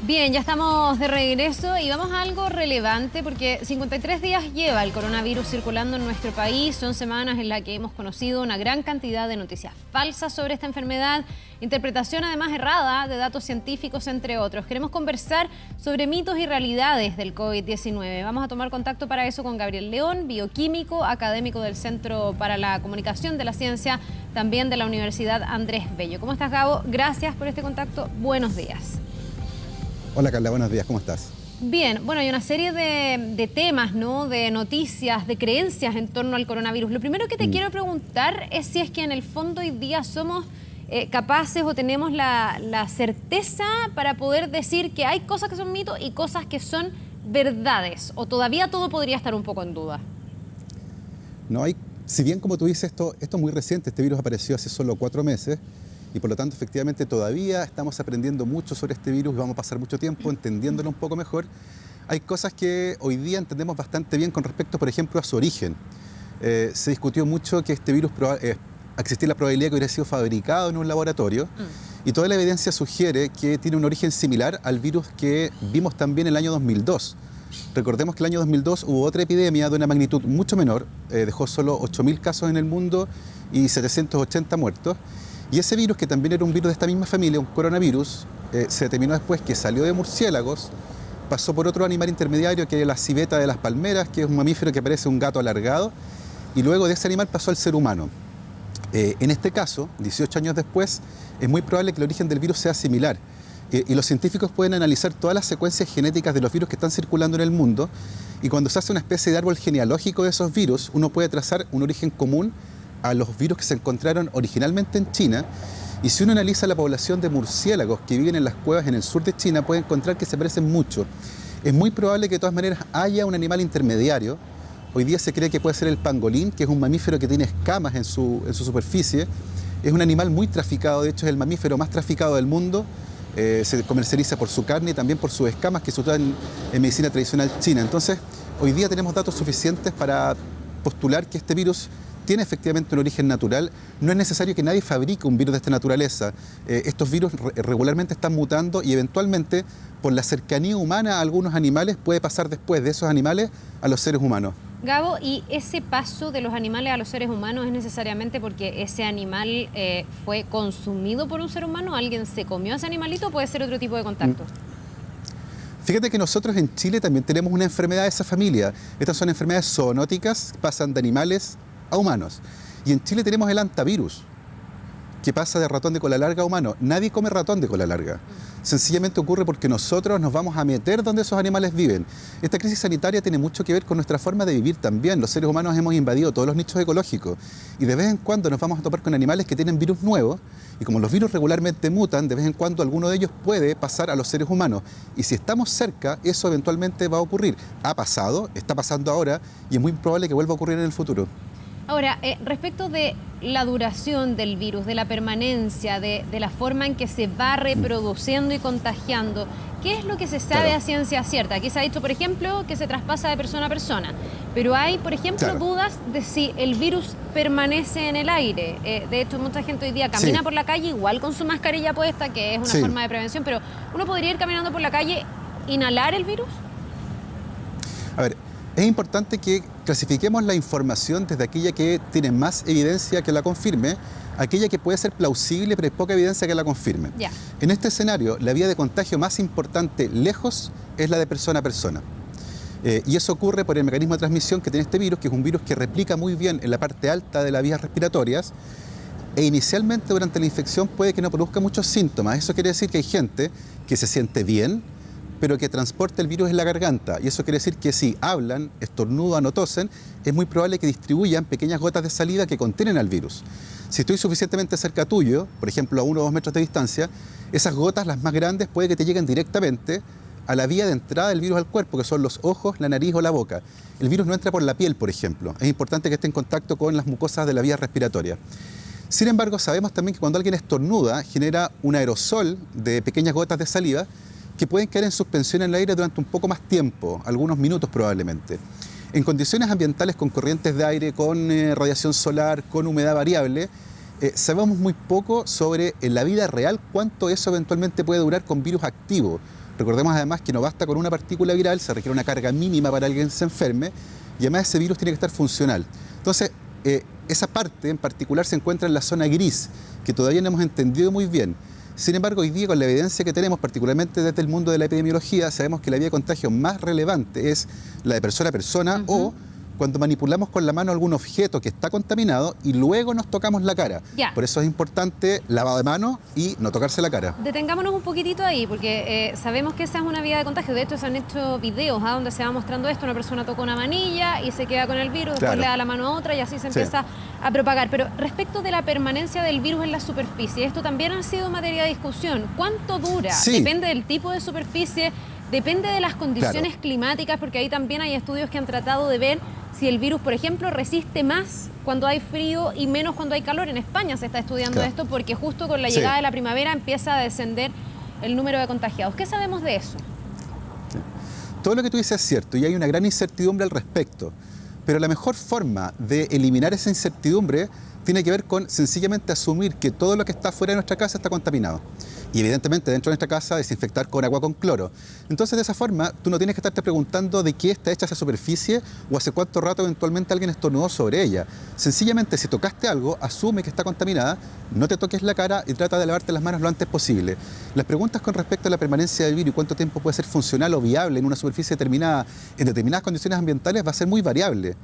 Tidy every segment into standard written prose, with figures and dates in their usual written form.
Bien, ya estamos de regreso y vamos a algo relevante porque 53 días lleva el coronavirus circulando en nuestro país. Son semanas en las que hemos conocido una gran cantidad de noticias falsas sobre esta enfermedad, interpretación además errada de datos científicos, entre otros. Queremos conversar sobre mitos y realidades del COVID-19. Vamos a tomar contacto para eso con Gabriel León, bioquímico, académico del Centro para la Comunicación de la Ciencia, también de la Universidad Andrés Bello. ¿Cómo estás, Gabo? Gracias por este contacto. Buenos días. Hola Carla, buenos días, ¿cómo estás? Bien, bueno, hay una serie de temas, ¿no? De noticias, de creencias en torno al coronavirus. Lo primero que te quiero preguntar es si es que en el fondo hoy día somos capaces o tenemos la certeza para poder decir que hay cosas que son mitos y cosas que son verdades, o todavía todo podría estar un poco en duda. No hay, si bien como tú dices, esto es muy reciente, este virus apareció hace solo 4 meses, y por lo tanto, efectivamente, todavía estamos aprendiendo mucho sobre este virus y vamos a pasar mucho tiempo entendiéndolo un poco mejor. Hay cosas que hoy día entendemos bastante bien con respecto, por ejemplo, a su origen. Se discutió mucho que este virus existía la probabilidad que hubiera sido fabricado en un laboratorio y toda la evidencia sugiere que tiene un origen similar al virus que vimos también en el año 2002. Recordemos que el año 2002 hubo otra epidemia de una magnitud mucho menor, dejó solo 8.000 casos en el mundo y 780 muertos. Y ese virus, que también era un virus de esta misma familia, un coronavirus, se determinó después que salió de murciélagos, pasó por otro animal intermediario que es la civeta de las palmeras, que es un mamífero que parece un gato alargado, y luego de ese animal pasó al ser humano. En este caso, 18 años después, es muy probable que el origen del virus sea similar. Y los científicos pueden analizar todas las secuencias genéticas de los virus que están circulando en el mundo, y cuando se hace una especie de árbol genealógico de esos virus, uno puede trazar un origen común a los virus que se encontraron originalmente en China, y si uno analiza la población de murciélagos que viven en las cuevas en el sur de China, puede encontrar que se parecen mucho. Es muy probable que de todas maneras haya un animal intermediario. Hoy día se cree que puede ser el pangolín, que es un mamífero que tiene escamas en su superficie. Es un animal muy traficado, de hecho es el mamífero más traficado del mundo. Se comercializa por su carne y también por sus escamas que se usan en medicina tradicional china. Entonces, hoy día tenemos datos suficientes para postular que este virus tiene efectivamente un origen natural. No es necesario que nadie fabrique un virus de esta naturaleza. Estos virus regularmente están mutando y eventualmente, por la cercanía humana a algunos animales, puede pasar después de esos animales a los seres humanos. Gabo, ¿y ese paso de los animales a los seres humanos es necesariamente porque ese animal fue consumido por un ser humano? ¿Alguien se comió a ese animalito o puede ser otro tipo de contacto? Fíjate que nosotros en Chile también tenemos una enfermedad de esa familia. Estas son enfermedades zoonóticas, pasan de animales a humanos. Y en Chile tenemos el hantavirus, que pasa de ratón de cola larga a humano. Nadie come ratón de cola larga. Sencillamente ocurre porque nosotros nos vamos a meter donde esos animales viven. Esta crisis sanitaria tiene mucho que ver con nuestra forma de vivir también. Los seres humanos hemos invadido todos los nichos ecológicos y de vez en cuando nos vamos a topar con animales que tienen virus nuevos, y como los virus regularmente mutan, de vez en cuando alguno de ellos puede pasar a los seres humanos. Y si estamos cerca, eso eventualmente va a ocurrir. Ha pasado, está pasando ahora y es muy probable que vuelva a ocurrir en el futuro. Ahora, respecto de la duración del virus, de la permanencia, de la forma en que se va reproduciendo y contagiando, ¿qué es lo que se sabe a ciencia cierta? Aquí se ha dicho, por ejemplo, que se traspasa de persona a persona, pero hay, por ejemplo, dudas de si el virus permanece en el aire. De hecho, mucha gente hoy día camina por la calle igual con su mascarilla puesta, que es una forma de prevención, pero ¿uno podría ir caminando por la calle, inhalar el virus? A ver, es importante que clasifiquemos la información desde aquella que tiene más evidencia que la confirme, aquella que puede ser plausible pero hay poca evidencia que la confirme. En este escenario, la vía de contagio más importante lejos es la de persona a persona. Y eso ocurre por el mecanismo de transmisión que tiene este virus, que es un virus que replica muy bien en la parte alta de las vías respiratorias, e inicialmente durante la infección puede que no produzca muchos síntomas. Eso quiere decir que hay gente que se siente bien, pero que transporta el virus en la garganta. Y eso quiere decir que si hablan, estornudan o tosen, es muy probable que distribuyan pequeñas gotas de saliva que contienen al virus. Si estoy suficientemente cerca tuyo, por ejemplo a 1 o 2 metros de distancia, esas gotas, las más grandes, puede que te lleguen directamente a la vía de entrada del virus al cuerpo, que son los ojos, la nariz o la boca. El virus no entra por la piel, por ejemplo. Es importante que esté en contacto con las mucosas de la vía respiratoria. Sin embargo, sabemos también que cuando alguien estornuda, genera un aerosol de pequeñas gotas de saliva que pueden quedar en suspensión en el aire durante un poco más tiempo, algunos minutos probablemente. En condiciones ambientales con corrientes de aire, con radiación solar, con humedad variable, sabemos muy poco sobre en la vida real cuánto eso eventualmente puede durar con virus activo. Recordemos además que no basta con una partícula viral, se requiere una carga mínima para que alguien se enferme y además ese virus tiene que estar funcional. Entonces, esa parte en particular se encuentra en la zona gris, que todavía no hemos entendido muy bien. Sin embargo, hoy día con la evidencia que tenemos, particularmente desde el mundo de la epidemiología, sabemos que la vía de contagio más relevante es la de persona a persona o cuando manipulamos con la mano algún objeto que está contaminado y luego nos tocamos la cara. Ya. Por eso es importante lavado de manos y no tocarse la cara. Detengámonos un poquitito ahí, porque sabemos que esa es una vía de contagio. De hecho, se han hecho videos donde se va mostrando esto. Una persona toca una manilla y se queda con el virus, después le da la mano a otra y así se empieza a propagar. Pero respecto de la permanencia del virus en la superficie, esto también ha sido materia de discusión. ¿Cuánto dura? Depende del tipo de superficie, depende de las condiciones climáticas, porque ahí también hay estudios que han tratado de ver si el virus, por ejemplo, resiste más cuando hay frío y menos cuando hay calor. En España se está estudiando esto porque justo con la llegada de la primavera empieza a descender el número de contagiados. ¿Qué sabemos de eso? Todo lo que tú dices es cierto y hay una gran incertidumbre al respecto. Pero la mejor forma de eliminar esa incertidumbre tiene que ver con sencillamente asumir que todo lo que está fuera de nuestra casa está contaminado. Y evidentemente dentro de nuestra casa desinfectar con agua con cloro. Entonces de esa forma tú no tienes que estarte preguntando de qué está hecha esa superficie o hace cuánto rato eventualmente alguien estornudó sobre ella. Sencillamente si tocaste algo, asume que está contaminada, no te toques la cara y trata de lavarte las manos lo antes posible. Las preguntas con respecto a la permanencia del virus y cuánto tiempo puede ser funcional o viable en una superficie determinada, en determinadas condiciones ambientales, va a ser muy variable.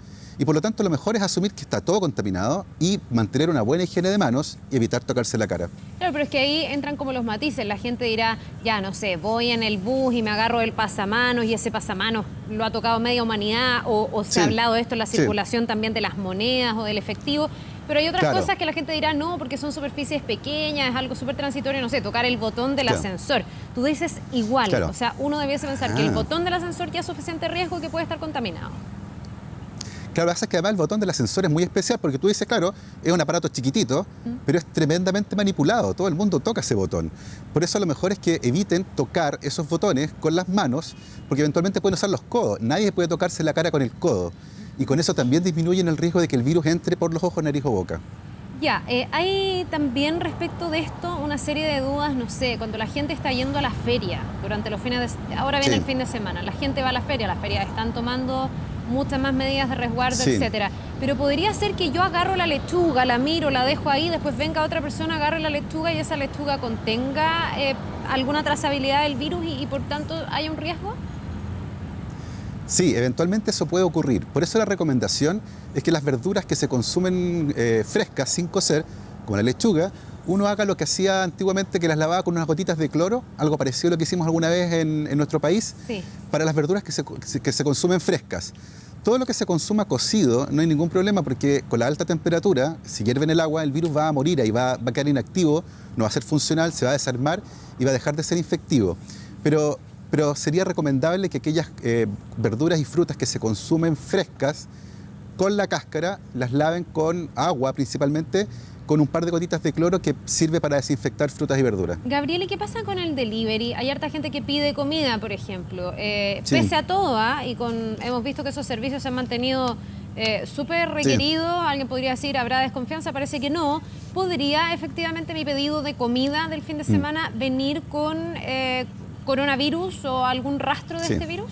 Y por lo tanto lo mejor es asumir que está todo contaminado y mantener una buena higiene de manos y evitar tocarse la cara. Claro, pero es que ahí entran como los matices. La gente dirá, ya no sé, voy en el bus y me agarro el pasamanos y ese pasamanos lo ha tocado media humanidad o se ha hablado de esto en la circulación también de las monedas o del efectivo. Pero hay otras cosas que la gente dirá, no, porque son superficies pequeñas, es algo súper transitorio, no sé, tocar el botón del ascensor. Tú dices igual, o sea, uno debiese pensar que el botón del ascensor ya es suficiente riesgo y que puede estar contaminado. Claro, lo que pasa es que además el botón del ascensor es muy especial porque tú dices, claro, es un aparato chiquitito, pero es tremendamente manipulado. Todo el mundo toca ese botón. Por eso lo mejor es que eviten tocar esos botones con las manos, porque eventualmente pueden usar los codos. Nadie puede tocarse la cara con el codo. Y con eso también disminuyen el riesgo de que el virus entre por los ojos, nariz o boca. Ya, hay también respecto de esto una serie de dudas, no sé, cuando la gente está yendo a la feria durante los fines de... Ahora viene el fin de semana, la gente va a la feria, las ferias están tomando muchas más medidas de resguardo, etcétera. Pero podría ser que yo agarro la lechuga, la miro, la dejo ahí, después venga otra persona, agarre la lechuga y esa lechuga contenga alguna trazabilidad del virus y por tanto haya un riesgo. Sí, eventualmente eso puede ocurrir. Por eso la recomendación es que las verduras que se consumen frescas, sin cocer, como la lechuga, uno haga lo que hacía antiguamente, que las lavaba con unas gotitas de cloro, algo parecido a lo que hicimos alguna vez en nuestro país, para las verduras que se consumen frescas. Todo lo que se consuma cocido no hay ningún problema porque con la alta temperatura, si hierve en el agua, el virus va a morir y va a quedar inactivo, no va a ser funcional, se va a desarmar y va a dejar de ser infectivo. Pero sería recomendable que aquellas verduras y frutas que se consumen frescas, con la cáscara, las laven con agua principalmente, con un par de gotitas de cloro que sirve para desinfectar frutas y verduras. Gabriel, ¿y qué pasa con el delivery? Hay harta gente que pide comida, por ejemplo. Pese a todo, hemos visto que esos servicios se han mantenido súper requeridos. Alguien podría decir, ¿habrá desconfianza? Parece que no. ¿Podría efectivamente mi pedido de comida del fin de semana venir con coronavirus o algún rastro de este virus?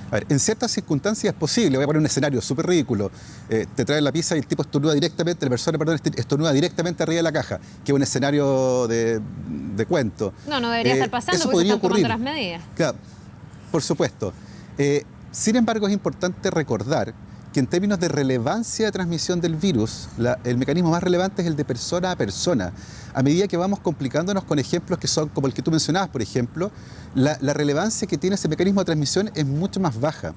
A ver, en ciertas circunstancias es posible. Voy a poner un escenario súper ridículo. Te traen la pizza y el tipo estornuda directamente, la persona, estornuda directamente arriba de la caja, que es un escenario de cuento. No debería estar pasando porque se están tomando las medidas. Claro, por supuesto. Sin embargo, es importante recordar que en términos de relevancia de transmisión del virus, el mecanismo más relevante es el de persona a persona. A medida que vamos complicándonos con ejemplos que son como el que tú mencionabas, por ejemplo, la relevancia que tiene ese mecanismo de transmisión es mucho más baja.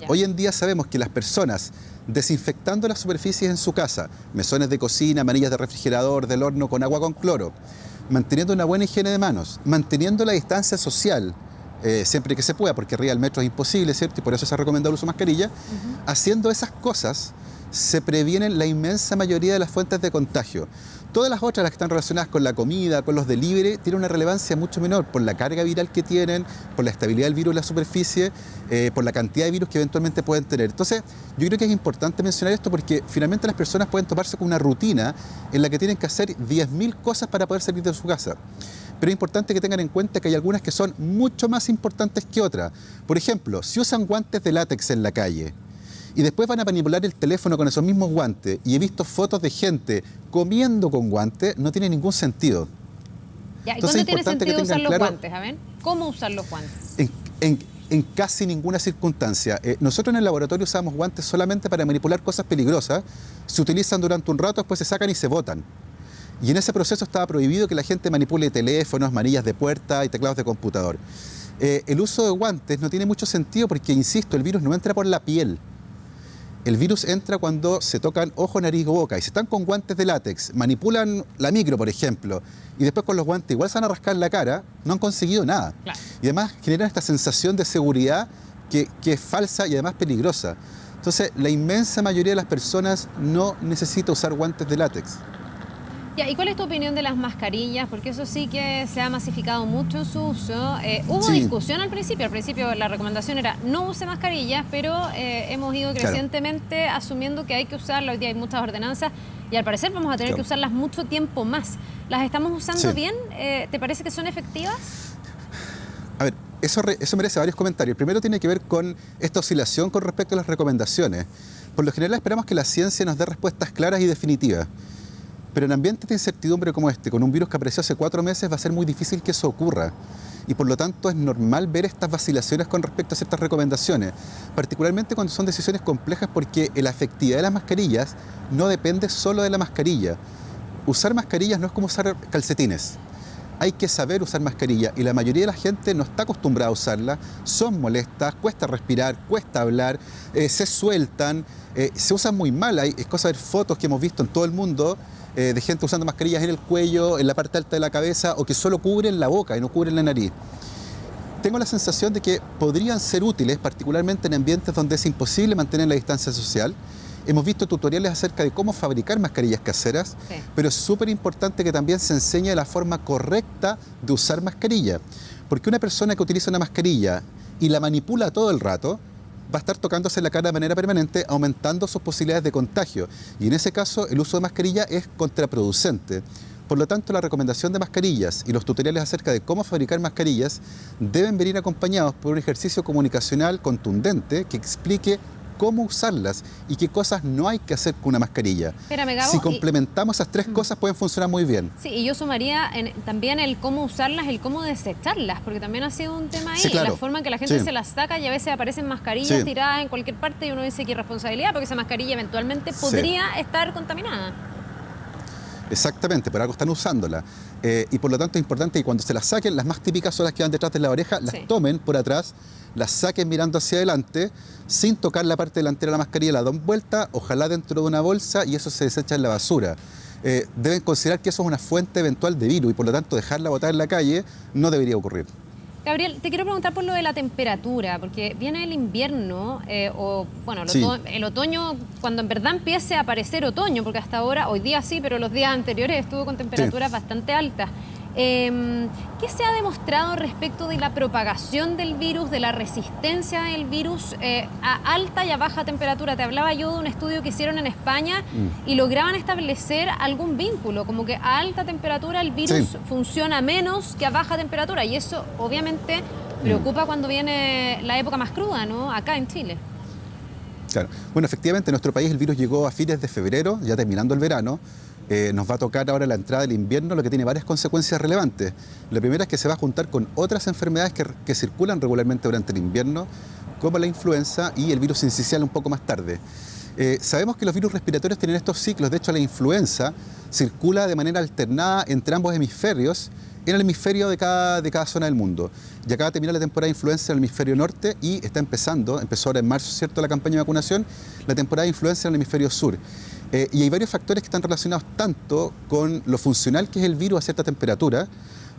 Hoy en día sabemos que las personas desinfectando las superficies en su casa, mesones de cocina, manillas de refrigerador, del horno con agua con cloro, manteniendo una buena higiene de manos, manteniendo la distancia social, siempre que se pueda, porque arriba del metro es imposible, ¿cierto? Y por eso se ha recomendado el uso de mascarilla. Haciendo esas cosas se previenen la inmensa mayoría de las fuentes de contagio. Todas las otras, las que están relacionadas con la comida, con los delivery, tienen una relevancia mucho menor por la carga viral que tienen, por la estabilidad del virus en la superficie, por la cantidad de virus que eventualmente pueden tener. Entonces, yo creo que es importante mencionar esto porque finalmente las personas pueden toparse con una rutina en la que tienen que hacer 10.000 cosas para poder salir de su casa. pero es importante que tengan en cuenta que hay algunas que son mucho más importantes que otras. Por ejemplo, si usan guantes de látex en la calle y después van a manipular el teléfono con esos mismos guantes, y he visto fotos de gente comiendo con guantes, no tiene ningún sentido. Ya, ¿y Entonces, dónde tiene sentido usar los guantes? A ver, ¿cómo usar los guantes? En casi ninguna circunstancia. Nosotros en el laboratorio usamos guantes solamente para manipular cosas peligrosas. Se utilizan durante un rato, después se sacan y se botan. Y en ese proceso estaba prohibido que la gente manipule teléfonos, manillas de puerta y teclados de computador. El uso de guantes no tiene mucho sentido porque, insisto, el virus no entra por la piel. El virus entra cuando se tocan ojo, nariz o boca. Y si están con guantes de látex, manipulan la micro, por ejemplo, y después con los guantes igual se van a rascar la cara, no han conseguido nada. Claro. Y además generan esta sensación de seguridad que es falsa y además peligrosa. Entonces, la inmensa mayoría de las personas no necesita usar guantes de látex. Ya, ¿y cuál es tu opinión de las mascarillas? Porque eso sí que se ha masificado mucho su uso. Hubo discusión al principio la recomendación era no use mascarillas, pero hemos ido crecientemente asumiendo que hay que usarlas. Hoy día hay muchas ordenanzas y al parecer vamos a tener que usarlas mucho tiempo más. ¿Las estamos usando bien? ¿Te parece que son efectivas? A ver, eso merece varios comentarios. El primero tiene que ver con esta oscilación con respecto a las recomendaciones. Por lo general esperamos que la ciencia nos dé respuestas claras y definitivas. Pero en ambientes de incertidumbre como este, con un virus que apareció hace 4 meses, va a ser muy difícil que eso ocurra. Y por lo tanto es normal ver estas vacilaciones con respecto a ciertas recomendaciones, particularmente cuando son decisiones complejas, porque la efectividad de las mascarillas no depende solo de la mascarilla. Usar mascarillas no es como usar calcetines. Hay que saber usar mascarilla y la mayoría de la gente no está acostumbrada a usarla, son molestas, cuesta respirar, cuesta hablar, se sueltan, se usan muy mal. Es cosa de ver fotos que hemos visto en todo el mundo de gente usando mascarillas en el cuello, en la parte alta de la cabeza, o que solo cubren la boca y no cubren la nariz. Tengo la sensación de que podrían ser útiles, particularmente en ambientes donde es imposible mantener la distancia social. Hemos visto tutoriales acerca de cómo fabricar mascarillas caseras, pero es súper importante que también se enseñe la forma correcta de usar mascarilla. Porque una persona que utiliza una mascarilla y la manipula todo el rato, va a estar tocándose la cara de manera permanente, aumentando sus posibilidades de contagio. Y en ese caso, el uso de mascarilla es contraproducente. Por lo tanto, la recomendación de mascarillas y los tutoriales acerca de cómo fabricar mascarillas deben venir acompañados por un ejercicio comunicacional contundente que explique cómo usarlas y qué cosas no hay que hacer con una mascarilla. Espérame, Gabo, si complementamos esas 3 cosas, pueden funcionar muy bien. Sí, y yo sumaría también el cómo usarlas, el cómo desecharlas, porque también ha sido un tema ahí, la forma en que la gente se las saca, y a veces aparecen mascarillas tiradas en cualquier parte y uno dice qué irresponsabilidad, porque esa mascarilla eventualmente podría estar contaminada. Exactamente, por algo están usándola. Y por lo tanto es importante que cuando se las saquen, las más típicas son las que van detrás de la oreja, las tomen por atrás, las saquen mirando hacia adelante, sin tocar la parte delantera de la mascarilla, la dan vuelta, ojalá dentro de una bolsa, y eso se desecha en la basura. Deben considerar que eso es una fuente eventual de virus y por lo tanto dejarla botar en la calle no debería ocurrir. Gabriel, te quiero preguntar por lo de la temperatura, porque viene el invierno, el otoño, cuando en verdad empiece a aparecer otoño, porque hasta ahora, hoy día sí, pero los días anteriores estuvo con temperaturas bastante altas. ¿Qué se ha demostrado respecto de la propagación del virus, de la resistencia del virus a alta y a baja temperatura? Te hablaba yo de un estudio que hicieron en España y lograban establecer algún vínculo, como que a alta temperatura el virus funciona menos que a baja temperatura, y eso obviamente preocupa cuando viene la época más cruda, ¿no? Acá en Chile. Claro. Bueno, efectivamente en nuestro país el virus llegó a fines de febrero, ya terminando el verano. Nos va a tocar ahora la entrada del invierno, lo que tiene varias consecuencias relevantes. La primera es que se va a juntar con otras enfermedades que circulan regularmente durante el invierno, como la influenza y el virus sincicial un poco más tarde. Sabemos que los virus respiratorios tienen estos ciclos. De hecho, la influenza circula de manera alternada entre ambos hemisferios, en el hemisferio de cada zona del mundo. Ya acaba de terminar la temporada de influenza en el hemisferio norte y empezó ahora en marzo, ¿cierto?, la campaña de vacunación, la temporada de influenza en el hemisferio sur. Y hay varios factores que están relacionados tanto con lo funcional que es el virus a cierta temperatura,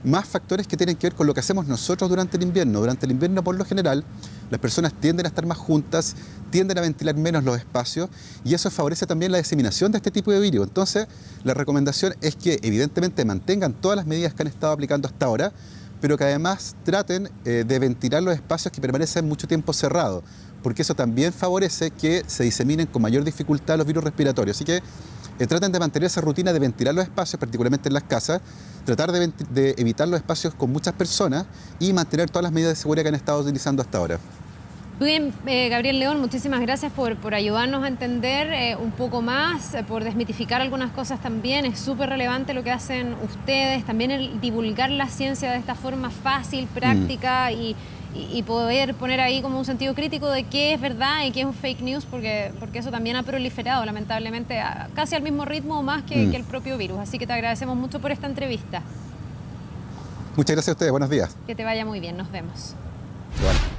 más factores que tienen que ver con lo que hacemos nosotros durante el invierno. Durante el invierno, por lo general, las personas tienden a estar más juntas, tienden a ventilar menos los espacios y eso favorece también la diseminación de este tipo de virus. Entonces, la recomendación es que evidentemente mantengan todas las medidas que han estado aplicando hasta ahora, pero que además traten de ventilar los espacios que permanecen mucho tiempo cerrados, porque eso también favorece que se diseminen con mayor dificultad los virus respiratorios. Así que traten de mantener esa rutina de ventilar los espacios, particularmente en las casas, tratar de evitar los espacios con muchas personas y mantener todas las medidas de seguridad que han estado utilizando hasta ahora. Muy bien, Gabriel León, muchísimas gracias por ayudarnos a entender un poco más, por desmitificar algunas cosas también. Es súper relevante lo que hacen ustedes, también el divulgar la ciencia de esta forma fácil, práctica y poder poner ahí como un sentido crítico de qué es verdad y qué es un fake news, porque eso también ha proliferado lamentablemente casi al mismo ritmo o más que el propio virus. Así que te agradecemos mucho por esta entrevista. Muchas gracias a ustedes, buenos días. Que te vaya muy bien, nos vemos. Bueno.